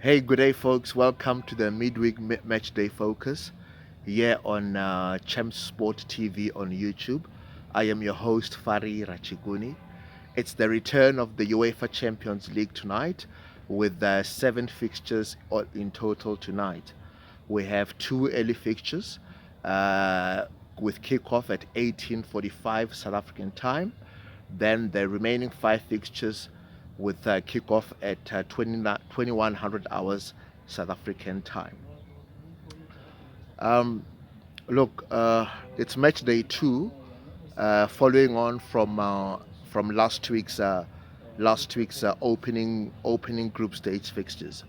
Hey, good day, folks. Welcome to the Midweek Matchday Focus here on Champ Sport TV on YouTube. I am your host, Fari Rachiguni. It's the return of the UEFA Champions League tonight with seven fixtures in total tonight. We have two early fixtures with kickoff at 18:45 South African time. Then the remaining five fixtures with kickoff at 2100 hours South African time. Um, Look, it's match day two, following on from last week's opening group stage fixtures.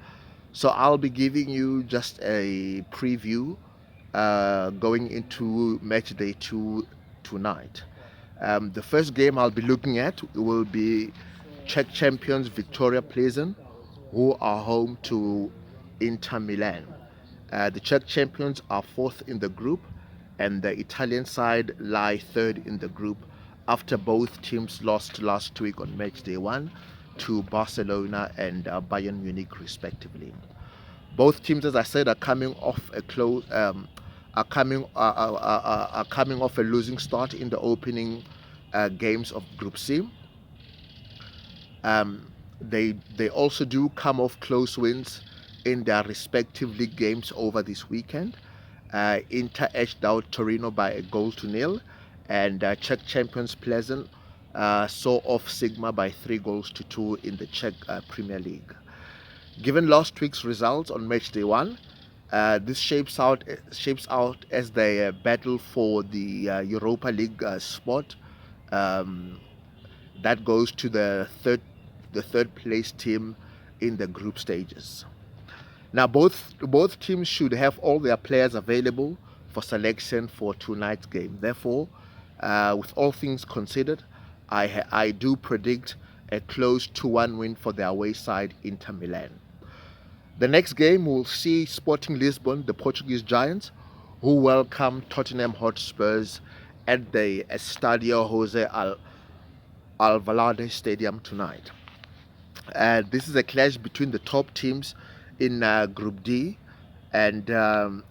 So I'll be giving you just a preview going into match day two tonight. The first game I'll be looking at will be Czech champions Victoria Pleasant, who are home to Inter Milan. The Czech champions are fourth in the group, and the Italian side lie third in the group after both teams lost last week on match day one to Barcelona and Bayern Munich, respectively. Both teams, as I said, are coming off a losing start in the opening games of Group C. They also do come off close wins in their respective league games over this weekend. Inter edged out Torino by a goal to nil, and Czech champions Pleasant saw off Sigma by 3 goals to 2 in the Czech Premier League. Given last week's results on match day one, this shapes out as the battle for the Europa League spot um, that goes to the third place team in the group stages. Now, both teams should have all their players available for selection for tonight's game. Therefore, with all things considered, I do predict a close 2-1 win for the away side Inter Milan. The next game will see Sporting Lisbon, the Portuguese Giants, who welcome Tottenham Hotspurs at the Estadio Jose Alvalade Stadium tonight. This is a clash between the top teams in Group D, and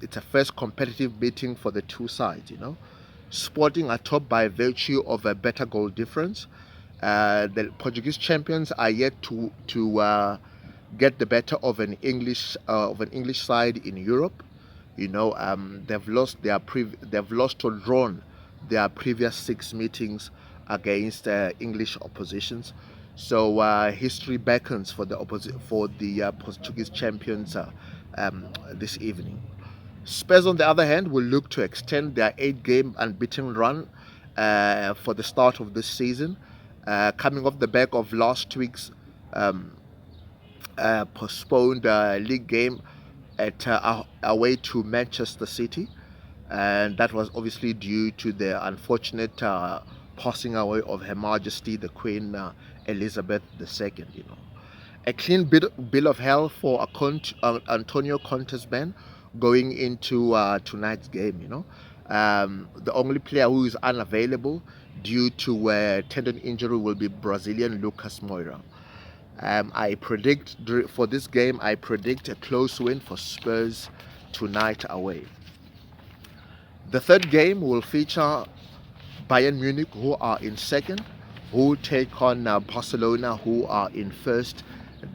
it's a first competitive meeting for the two sides. Sporting are top by virtue of a better goal difference. The Portuguese champions are yet to get the better of an English side in Europe. They've lost or drawn their previous six meetings against English oppositions. So history beckons for the Portuguese champions this evening. Spurs, on the other hand, will look to extend their eight-game unbeaten run for the start of this season, coming off the back of last week's postponed league game at away to Manchester City, and that was obviously due to the unfortunate passing away of Her Majesty the Queen Elizabeth II. A clean bill of health for Antonio Conte's men going into tonight's game. The only player who is unavailable due to tendon injury will be Brazilian Lucas Moura. For this game, I predict a close win for Spurs tonight away. The third game will feature Bayern Munich, who are in second, who take on Barcelona, who are in first.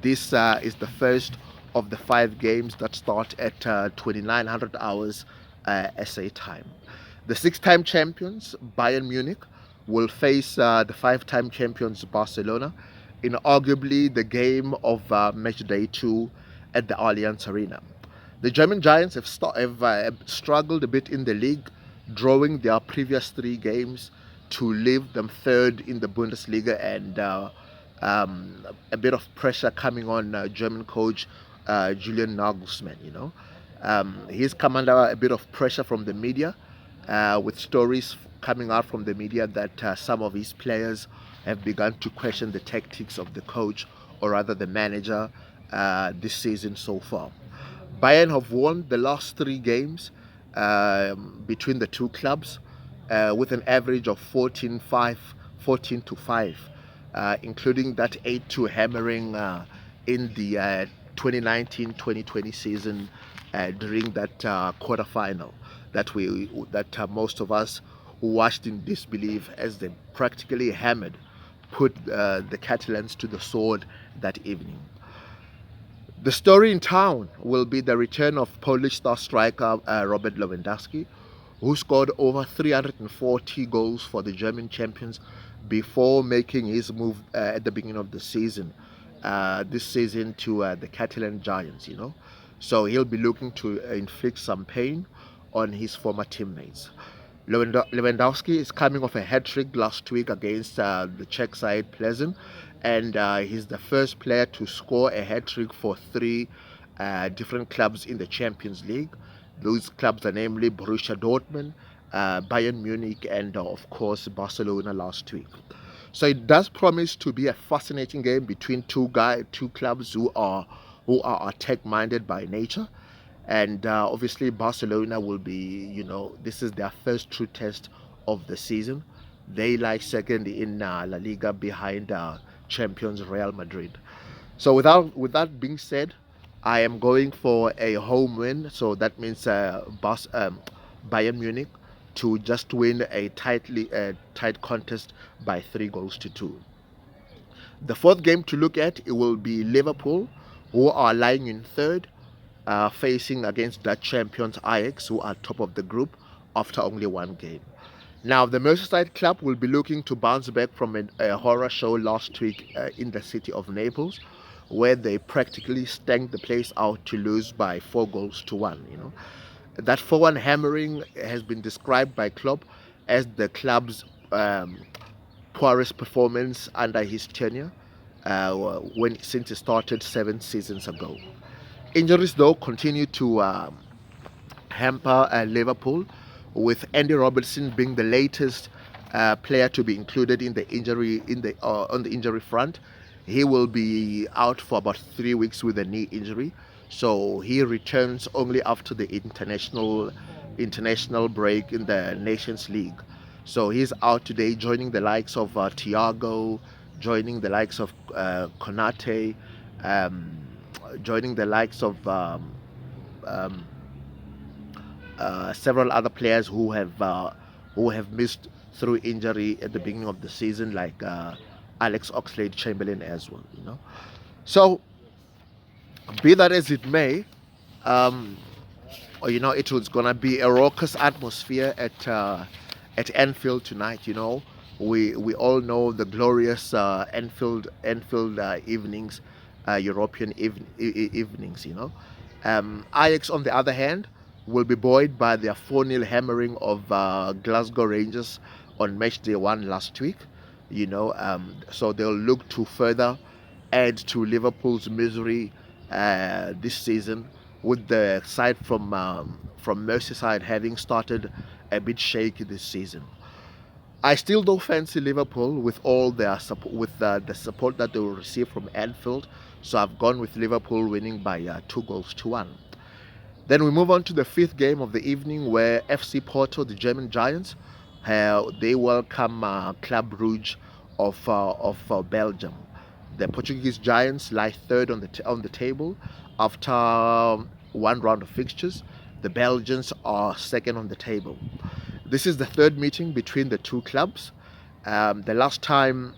This is the first of the five games that start at 2900 hours SA time. The six-time champions, Bayern Munich, will face the five-time champions, Barcelona, in arguably the game of match day two at the Allianz Arena. The German Giants have struggled a bit in the league, drawing their previous three games to leave them third in the Bundesliga, and a bit of pressure coming on German coach Julian Nagelsmann. He's come under a bit of pressure from the media, with stories coming out from the media that some of his players have begun to question the tactics of the coach, or rather the manager, this season so far. Bayern have won the last three games between the two clubs with an average of 14-5, including that 8-2 hammering in the 2019-2020 season during that quarterfinal that most of us watched in disbelief as they practically put the Catalans to the sword that evening. The story in town will be the return of Polish star striker Robert Lewandowski, who scored over 340 goals for the German champions before making his move at the beginning of the season, this season to the Catalan Giants, So he'll be looking to inflict some pain on his former teammates. Lewandowski is coming off a hat-trick last week against the Czech side Pleasant, and he's the first player to score a hat-trick for three different clubs in the Champions League. Those clubs are namely Borussia Dortmund, Bayern Munich, and of course Barcelona last week. So it does promise to be a fascinating game between two clubs who are attack-minded by nature. And obviously Barcelona will be, this is their first true test of the season. They lie second in La Liga behind champions Real Madrid. So with that being said, I am going for a home win. So that means Bayern Munich to just win a tight contest by 3-2. The fourth game to look at, it will be Liverpool, who are lying in third, facing against Dutch champions Ajax, who are top of the group after only one game. Now, the Merseyside club will be looking to bounce back from a horror show last week in the city of Naples, where they practically stank the place out to lose by 4-1. That 4-1 hammering has been described by Klopp as the club's poorest performance under his tenure since he started 7 seasons ago. Injuries, though, continue to hamper Liverpool, with Andy Robertson being the latest player to be included in the injury on the injury front. He will be out for about 3 weeks with a knee injury, so he returns only after the international break in the Nations League. So he's out today, joining the likes of Thiago, joining the likes of Konate, joining the likes of several other players who have missed through injury at the beginning of the season, like Alex Oxlade-Chamberlain as well. So be that as it may, it was gonna be a raucous atmosphere at Anfield tonight. We all know the glorious Anfield evenings, European evenings. Ajax, on the other hand, will be buoyed by their 4-0 hammering of Glasgow Rangers on Matchday 1 last week. So they'll look to further add to Liverpool's misery this season, with the side from Merseyside having started a bit shaky this season. I still don't fancy Liverpool with all their support, with the support that they will receive from Anfield. So I've gone with Liverpool winning by 2-1. Then we move on to the fifth game of the evening, where FC Porto, the German Giants, they welcome Club Brugge of Belgium. The Portuguese Giants lie third on the table after one round of fixtures. The Belgians are second on the table. This is the third meeting between the two clubs. The last time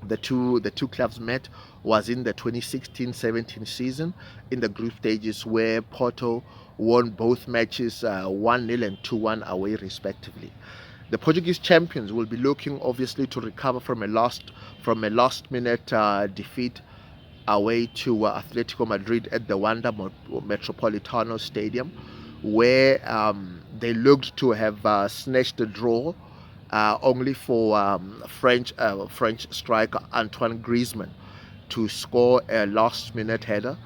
the two clubs met was in the 2016-17 season in the group stages, where Porto won both matches 1-0 and 2-1 away respectively. The Portuguese champions will be looking obviously to recover from a last minute defeat away to Atletico Madrid at the Wanda Metropolitano Stadium, where they looked to have snatched a draw, only for French striker Antoine Griezmann to score a last-minute header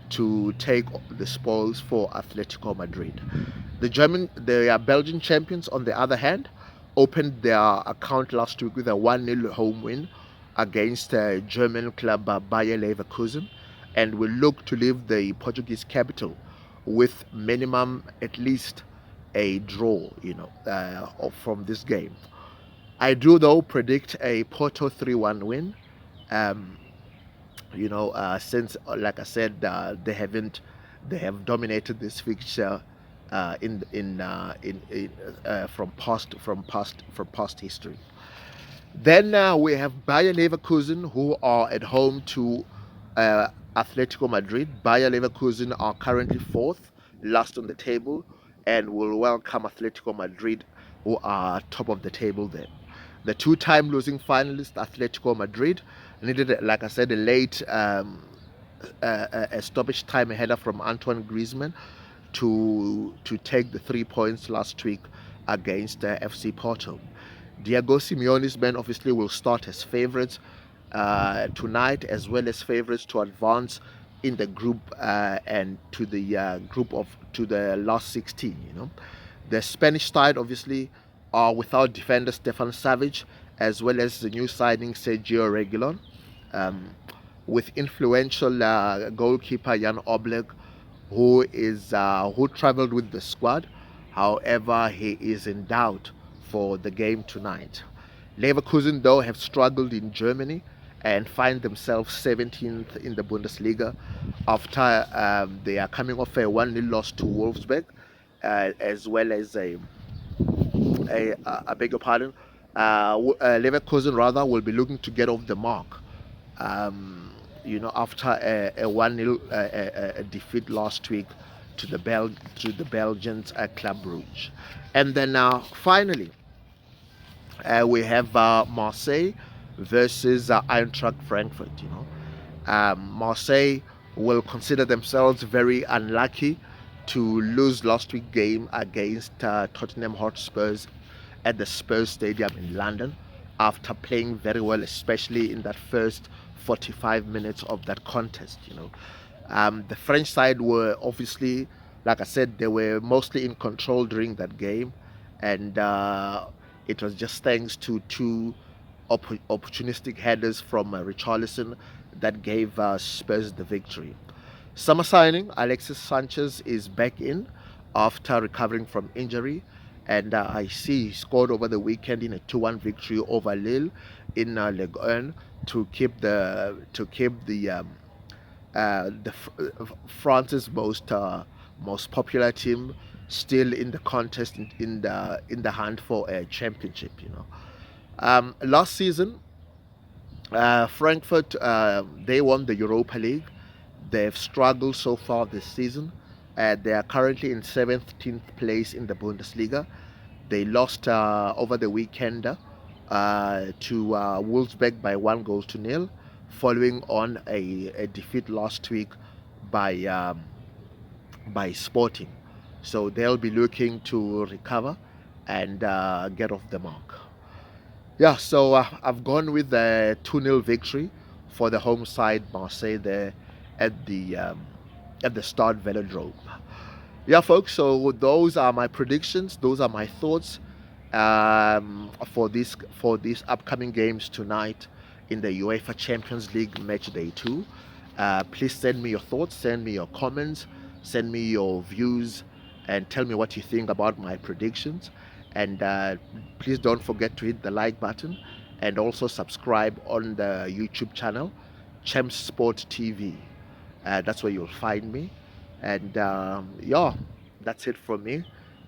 to take the spoils for Atletico Madrid. The Belgian champions, on the other hand, opened their account last week with a 1-0 home win against German club Bayer Leverkusen, and will look to leave the Portuguese capital with minimum at least a draw, from this game. I do, though, predict a Porto 3-1 win. Since, like I said, they have dominated this fixture from past history. Then we have Bayer Leverkusen, who are at home to uh, Atletico Madrid. Bayer Leverkusen are currently fourth, last on the table, and will welcome Atletico Madrid, who are top of the table there. The two-time losing finalist, Atletico Madrid, needed, like I said, a late a stoppage time header from Antoine Griezmann to take the 3 points last week against FC Porto. Diego Simeone's men obviously will start as favourites tonight, as well as favourites to advance in the group and to the to the last 16. The Spanish side obviously are without defender Stefan Savic, as well as the new signing Sergio Reguilon, um, with influential goalkeeper Jan Oblak, who travelled with the squad. However, he is in doubt for the game tonight. Leverkusen, though, have struggled in Germany and find themselves 17th in the Bundesliga after they are coming off a 1-0 loss to Wolfsburg, as well as I beg your pardon, Leverkusen rather will be looking to get off the mark. After a 1-0 defeat last week to the Belgians Club Brugge. And then finally, we have Marseille versus Eintracht Frankfurt. Marseille will consider themselves very unlucky to lose last week's game against Tottenham Hotspurs at the Spurs Stadium in London after playing very well, especially in that first 45 minutes of that contest. The French side were obviously, like I said, they were mostly in control during that game, and it was just thanks to two opportunistic headers from Richarlison that gave Spurs the victory. Summer signing Alexis Sanchez is back in after recovering from injury, and I see he scored over the weekend in a 2-1 victory over Lille in Ligue 1 to keep France's most popular team still in the contest in the hunt for a championship. Last season, Frankfurt they won the Europa League. They've struggled so far this season. They are currently in 17th place in the Bundesliga. They lost over the weekend to Wolfsburg by 1-0, following on a defeat last week by Sporting. So they'll be looking to recover and get off the mark. Yeah, so I've gone with the 2-0 victory for the home side Marseille there at the Stade Velodrome. Yeah, folks. So those are my predictions. Those are my thoughts for these upcoming games tonight in the UEFA Champions League Matchday 2. Please send me your thoughts. Send me your comments. Send me your views, and tell me what you think about my predictions. And please don't forget to hit the like button and also subscribe on the YouTube channel, Champs Sport TV. That's where you'll find me. And yeah, that's it from me.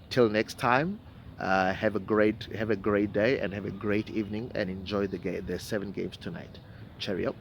Till next time, have a great day and have a great evening and enjoy the 7 games tonight. Cheerio.